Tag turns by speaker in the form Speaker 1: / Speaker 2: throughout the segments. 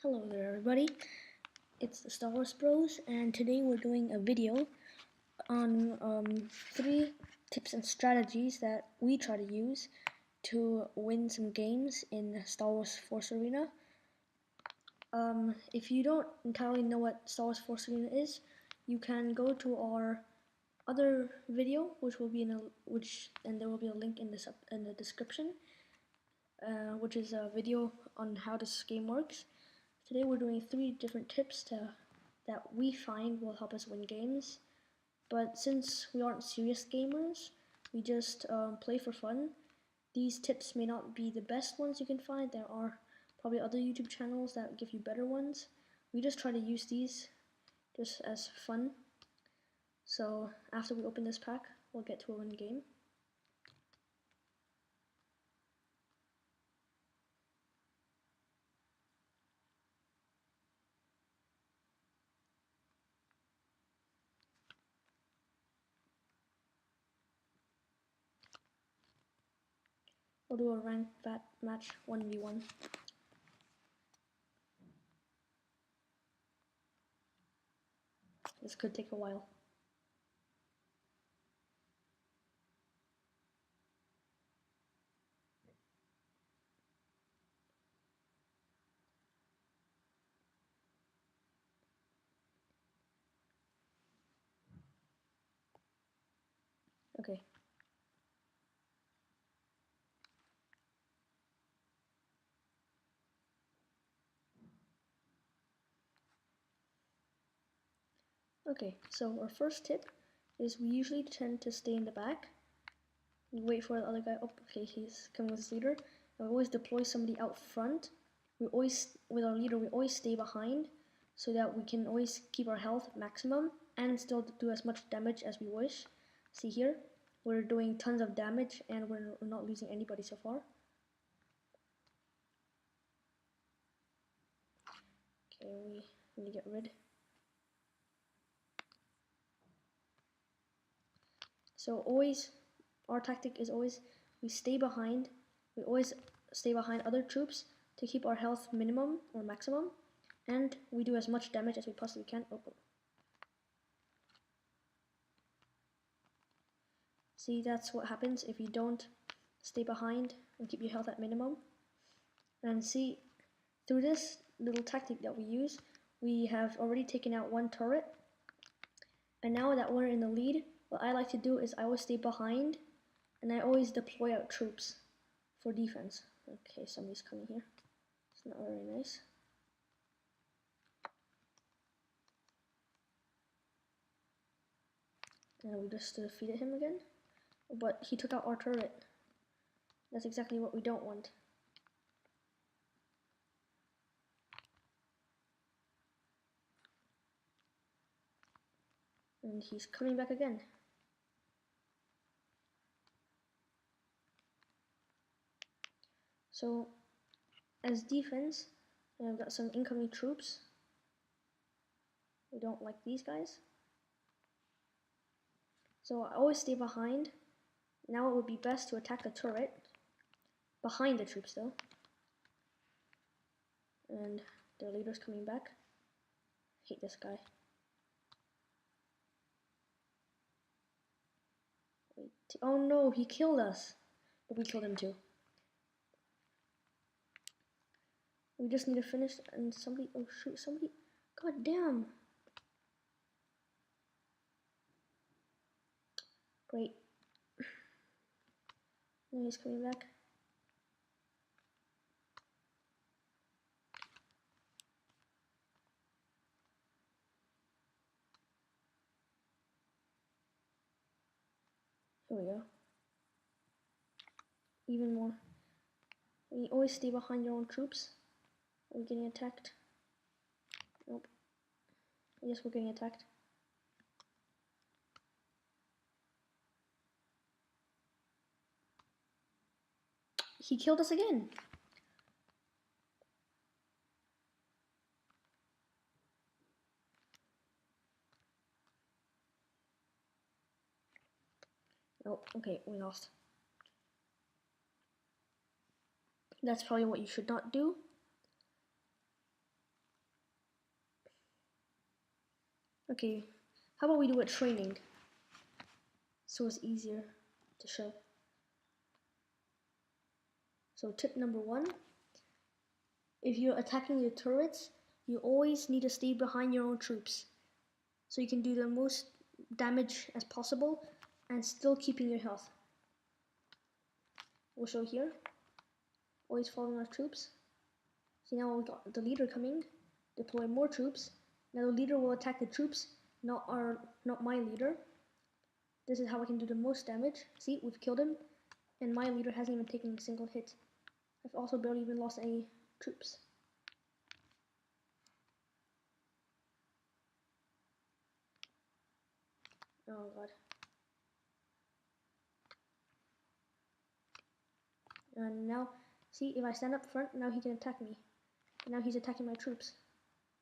Speaker 1: Hello there everybody, it's the Star Wars Bros, and today we're doing a video on 3 tips and strategies that we try to use to win some games in Star Wars Force Arena. If you don't entirely know what Star Wars Force Arena is, you can go to our other video, which will be and there will be a link in the description, which is a video on how this game works. Today we're doing 3 different tips that we find will help us win games, but since we aren't serious gamers, we just play for fun. These tips may not be the best ones you can find. There are probably other YouTube channels that give you better ones. We just try to use these just as fun. So after we open this pack, we'll get to a win game. We'll do a ranked match 1v1. This could take a while. Okay. Okay, so our first tip is we usually tend to stay in the back. We wait for the other guy. Oh, okay, he's coming with his leader. And we always deploy somebody out front. With our leader, we always stay behind so that we can always keep our health at maximum and still do as much damage as we wish. See here, we're doing tons of damage and we're not losing anybody so far. Okay, we need to get rid. So always, our tactic is always we stay behind. We always stay behind other troops to keep our health minimum or maximum, and we do as much damage as we possibly can. Oh. See, that's what happens if you don't stay behind and keep your health at minimum. And see, through this little tactic that we use, we have already taken out 1 turret. And now that we're in the lead, what I like to do is I always stay behind and I always deploy out troops for defense. Okay, somebody's coming here. It's not very nice. And we just defeated him again. But he took out our turret. That's exactly what we don't want. And he's coming back again. So, as defense, I've got some incoming troops. We don't like these guys. So I always stay behind. Now it would be best to attack the turret. Behind the troops though. And their leader's coming back. Hate this guy. Oh no, he killed us. But we killed him too. We just need to finish and somebody, oh shoot, somebody, god damn. Great. Now he's coming back. Here we go. Even more. We always stay behind your own troops. Are we getting attacked? Nope. Yes, we're getting attacked. He killed us again. Oh, okay, we lost. That's probably what you should not do. Okay, how about we do a training so it's easier to show. So tip number 1, if you're attacking your turrets, you always need to stay behind your own troops so you can do the most damage as possible and still keeping your health. We'll show here, always following our troops. See, now we got the leader coming, deploy more troops. Now the leader will attack the troops, not my leader. This is how I can do the most damage. See, we've killed him, and my leader hasn't even taken a single hit. I've also barely even lost any troops. Oh god. And now, see, if I stand up front, now he can attack me. And now he's attacking my troops.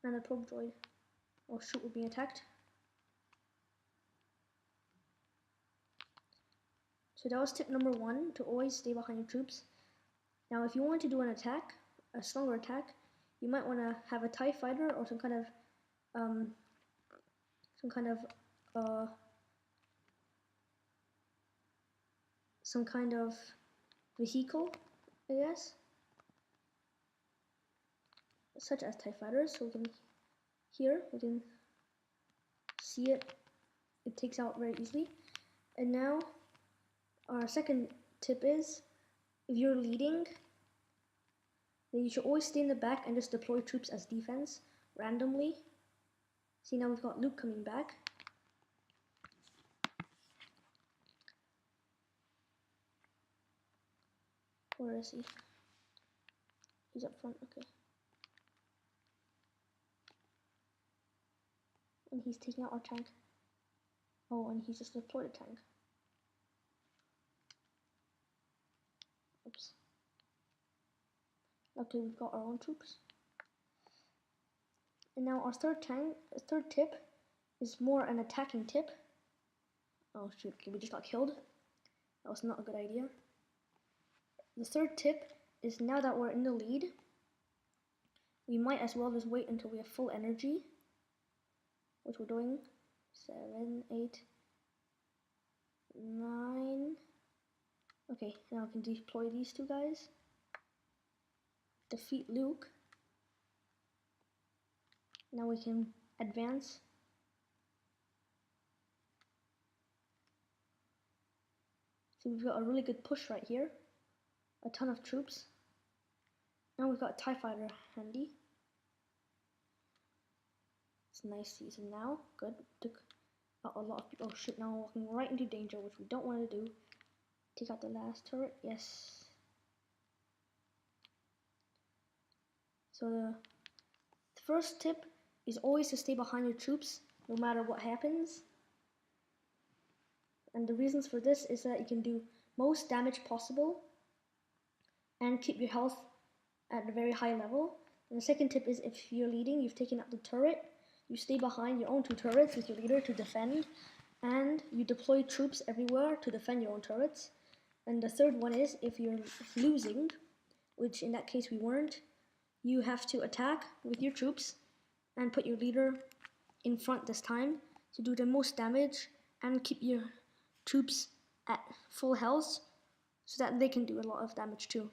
Speaker 1: And the probe droid. Oh shoot, we're being attacked. So that was tip number 1, to always stay behind your troops. Now if you want to do an attack, a stronger attack, you might want to have a TIE fighter or some kind of vehicle, I guess, such as TIE fighters. So we can see it takes out very easily. And now our second tip is, if you're leading, then you should always stay in the back and just deploy troops as defense randomly. See, now we've got Luke coming back. Where is he? He's up front, okay. And he's taking out our tank. Oh, and he's just deployed a tank. Oops. Okay, we've got our own troops. And now our third tip is more an attacking tip. Oh shoot, okay, we just got killed. That was not a good idea. The third tip is, now that we're in the lead, we might as well just wait until we have full energy, which we're doing. 7, 8, 9. Okay, now I can deploy these two guys. Defeat Luke. Now we can advance. See, we've got a really good push right here. A ton of troops. Now we've got a TIE fighter handy. It's a nice season now. Good. Took out a lot of people. Oh shit, now we're walking right into danger, which we don't want to do. Take out the last turret. Yes. So the first tip is always to stay behind your troops no matter what happens. And the reasons for this is that you can do most damage possible and keep your health at a very high level. And the second tip is, if you're leading, you've taken out the turret, you stay behind your own 2 turrets with your leader to defend, and you deploy troops everywhere to defend your own turrets. And the third one is, if you're losing, which in that case we weren't, you have to attack with your troops and put your leader in front this time to do the most damage and keep your troops at full health so that they can do a lot of damage too.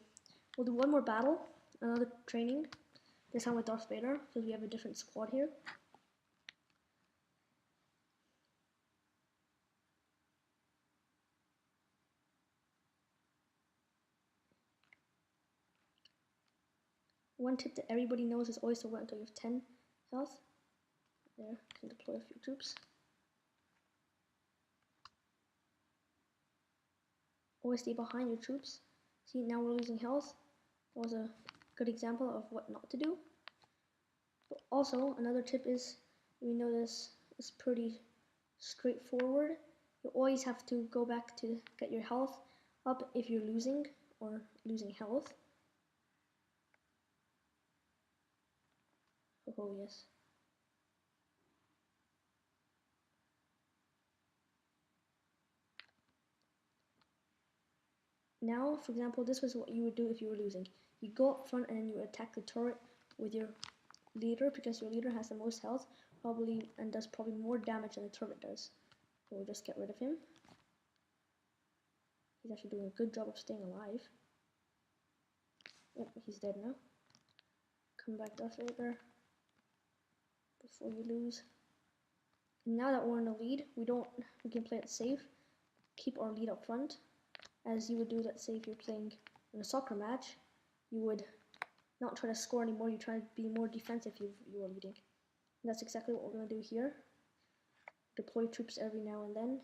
Speaker 1: We'll do one more battle, another training, this time with Darth Vader, because we have a different squad here. One tip that everybody knows is always to wait until you have 10 health. There, can deploy a few troops. Always stay behind your troops. See, now we're losing health. That was a good example of what not to do. But also, another tip is, we know this is pretty straightforward. You always have to go back to get your health up if you're losing or losing health. Oh yes. Now, for example, this was what you would do if you were losing. You go up front and then you attack the turret with your leader, because your leader has the most health, probably and does probably more damage than the turret does. So we'll just get rid of him. He's actually doing a good job of staying alive. Yep, he's dead now. Come back Darth Vader before you lose. And now that we're in the lead, we can play it safe. Keep our lead up front, as you would do. Let's say if you're playing in a soccer match, you would not try to score anymore. You try to be more defensive if you are leading. And that's exactly what we're going to do here. Deploy troops every now and then.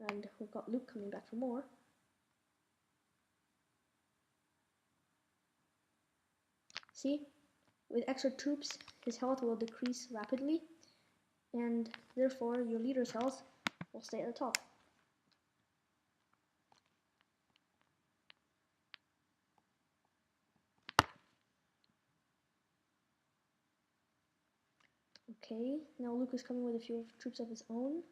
Speaker 1: And we've got Luke coming back for more. See, with extra troops, his health will decrease rapidly, and therefore your leader's health will stay at the top. Okay, now Luke is coming with a few troops of his own.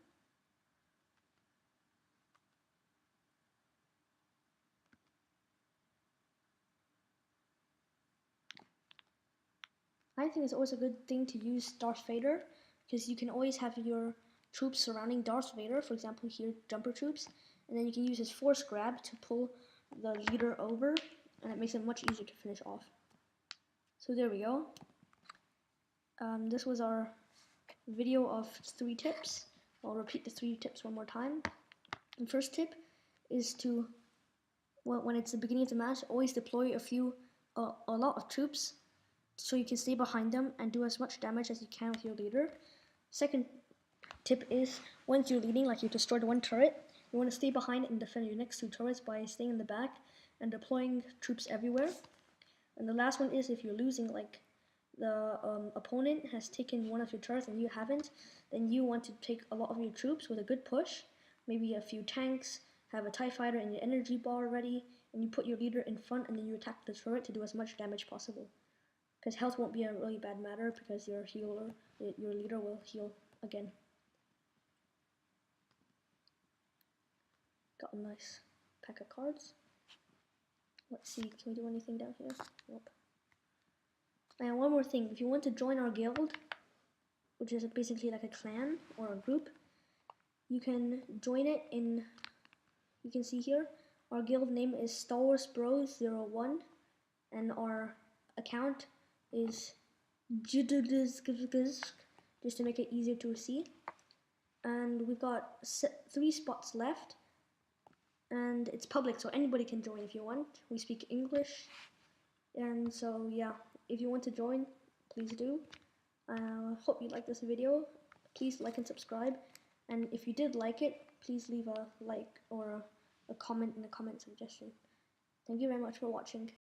Speaker 1: I think it's always a good thing to use Darth Vader, because you can always have your troops surrounding Darth Vader, for example here, jumper troops, and then you can use his force grab to pull the leader over, and it makes it much easier to finish off. So there we go. This was our video of 3 tips. I'll repeat the 3 tips one more time. The first tip is to, when it's the beginning of the match, always deploy a lot of troops so you can stay behind them and do as much damage as you can with your leader. Second tip is, once you're leading, like you destroyed 1 turret, you want to stay behind and defend your next 2 turrets by staying in the back and deploying troops everywhere. And the last one is, if you're losing, like the opponent has taken 1 of your turrets and you haven't, then you want to take a lot of your troops with a good push, maybe a few tanks, have a TIE fighter and your energy bar ready, and you put your leader in front and then you attack the turret to do as much damage possible. Because health won't be a really bad matter, because your leader will heal again. Got a nice pack of cards. Let's see, can we do anything down here? Nope. And one more thing, if you want to join our guild, which is basically like a clan or a group, you can join it in, you can see here, our guild name is Star Wars Bros 01, and our account is just to make it easier to see. And we've got 3 spots left, and it's public, so anybody can join if you want. We speak English, and so yeah, if you want to join, please do. Hope you like this video. Please like and subscribe, and if you did like it, please leave a like or a comment in the comment suggestion. Thank you very much for watching.